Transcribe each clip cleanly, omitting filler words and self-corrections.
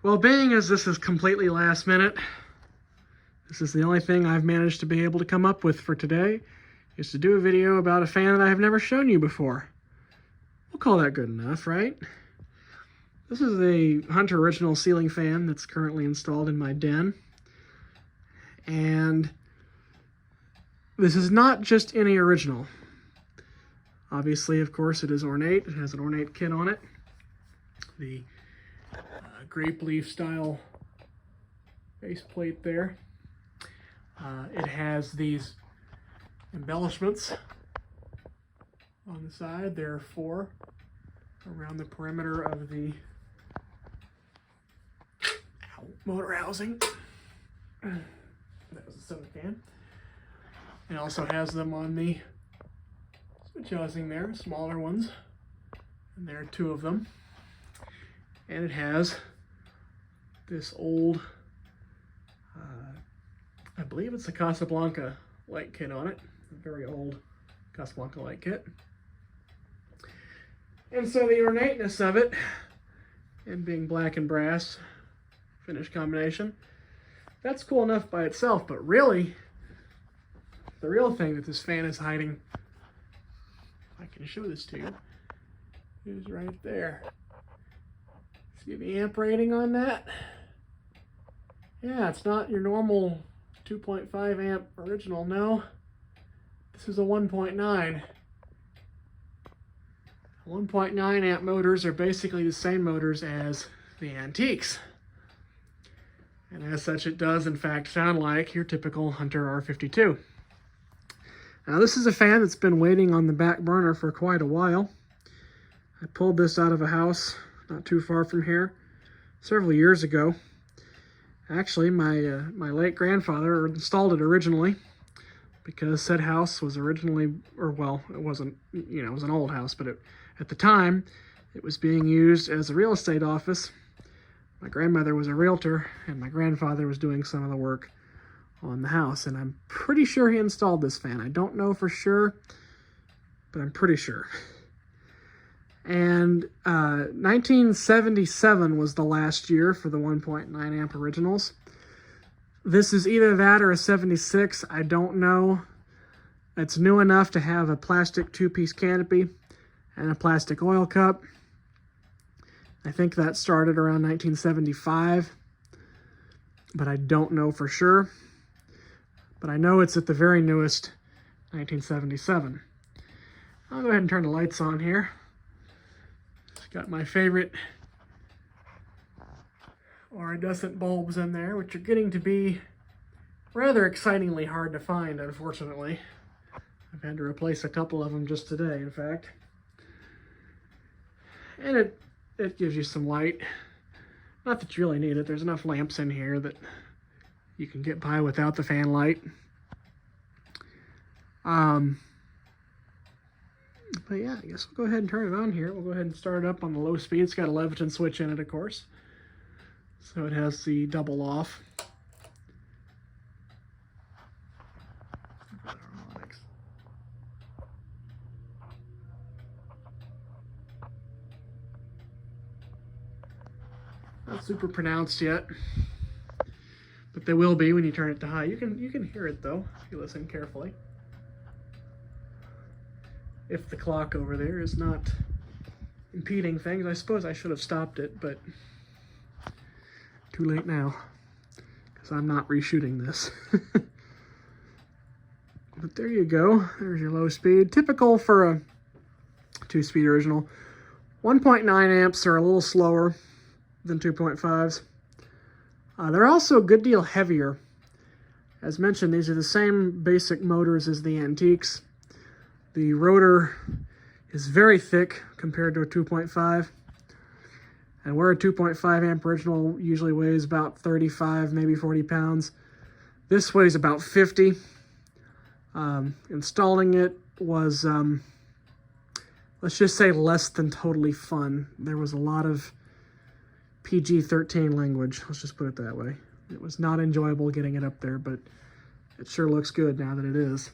Well, being as this is completely last minute, this is the only thing I've managed to be able to come up with for today, is to do a video about a fan that I have never shown you before. We'll call that good enough, right? This is a Hunter original ceiling fan that's currently installed in my den. And this is not just any original. Obviously, of course, it is ornate. It has an ornate kit on it. The grape leaf style base plate there. It has these embellishments on the side. There are 4 around the perimeter of the motor housing. That was a soda can. It also has them on the switch housing there, smaller ones. And there are 2 of them. And it has this old, I believe it's a Casablanca light kit on it. A very old Casablanca light kit. And so the ornateness of it, and being black and brass finish combination, that's cool enough by itself, but really, the real thing that this fan is hiding, if I can show this to you, is right there. See the amp rating on that? Yeah, it's not your normal 2.5 amp original, no. This is a 1.9. 1.9 amp motors are basically the same motors as the antiques. And as such, it does in fact sound like your typical Hunter R52. Now this is a fan that's been waiting on the back burner for quite a while. I pulled this out of a house not too far from here several years ago. Actually, my late grandfather installed it originally because said house was originally, or well, it wasn't, you know, it was an old house, but at the time it was being used as a real estate office. My grandmother was a realtor, and my grandfather was doing some of the work on the house, and I'm pretty sure he installed this fan. I don't know for sure, but I'm pretty sure. And 1977 was the last year for the 1.9 amp originals. This is either that or a 76, I don't know. It's new enough to have a plastic 2-piece canopy and a plastic oil cup. I think that started around 1975, but I don't know for sure. But I know it's at the very newest 1977. I'll go ahead and turn the lights on here. It's got my favorite iridescent bulbs in there, which are getting to be rather excitingly hard to find, unfortunately. I've had to replace a couple of them just today, in fact. And it gives you some light. Not that you really need it. There's enough lamps in here that you can get by without the fan light. But yeah, I guess we'll go ahead and turn it on here. We'll go ahead and start it up on the low speed. It's got a Eleventh switch in it, of course. So it has the double off. Not super pronounced yet, but they will be when you turn it to high. You can hear it though if you listen carefully. If the clock over there is not impeding things. I suppose I should have stopped it, but too late now because I'm not reshooting this. But there you go. There's your low speed. Typical for a 2-speed original. 1.9 amps are a little slower than 2.5s. They're also a good deal heavier. As mentioned, these are the same basic motors as the antiques. The rotor is very thick compared to a 2.5. And where a 2.5 amp original usually weighs about 35, maybe 40 pounds, this weighs about 50. Installing it was, let's just say, less than totally fun. There was a lot of PG-13 language, let's just put it that way. It was not enjoyable getting it up there, but it sure looks good now that it is.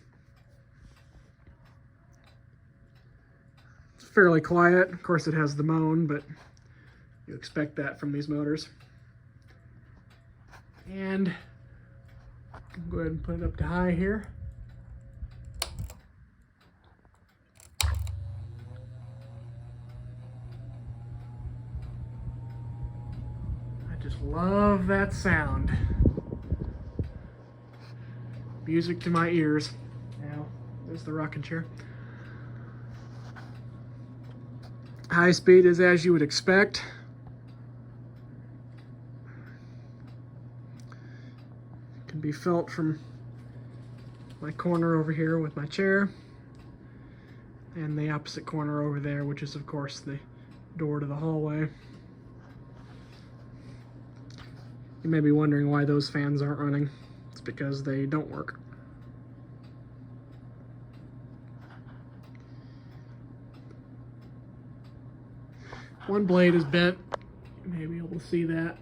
fairly quiet. Of course, it has the moan, but you expect that from these motors. And go ahead and put it up to high here. I just love that sound. Music to my ears. Now, there's the rocking chair. High speed is as you would expect. Can be felt from my corner over here with my chair, and the opposite corner over there, which is of course the door to the hallway. You may be wondering why those fans aren't running. It's because they don't work. One blade is bent. You may be able to see that.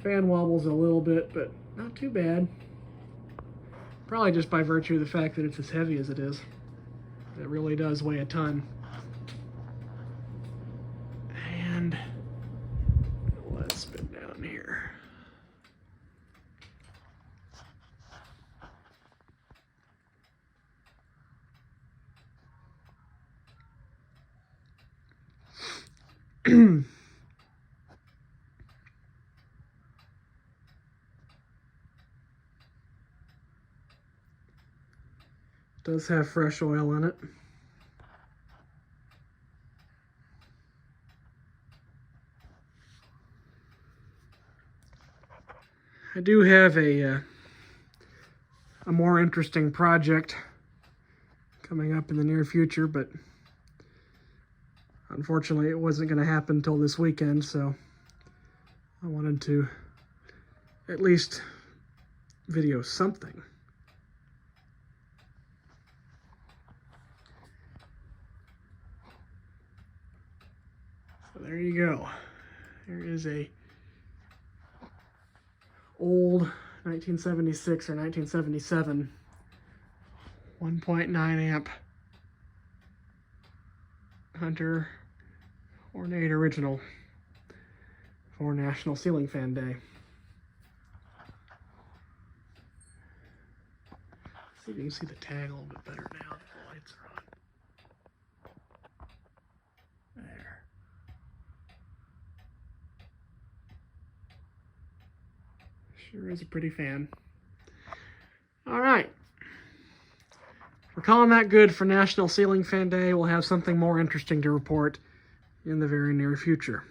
Fan wobbles a little bit, but not too bad. Probably just by virtue of the fact that it's as heavy as it is. It really does weigh a ton. And let's spin down here. Does have fresh oil in it. I do have a more interesting project coming up in the near future, but unfortunately it wasn't going to happen until this weekend, so I wanted to at least video something. So there you go. There is a old 1976 or 1977 1.9 amp Hunter Ornate Original for National Ceiling Fan Day. See if you can see the tag a little bit better now that the lights are on. There. Sure is a pretty fan. All right. We're calling that good for National Ceiling Fan Day. We'll have something more interesting to report in the very near future.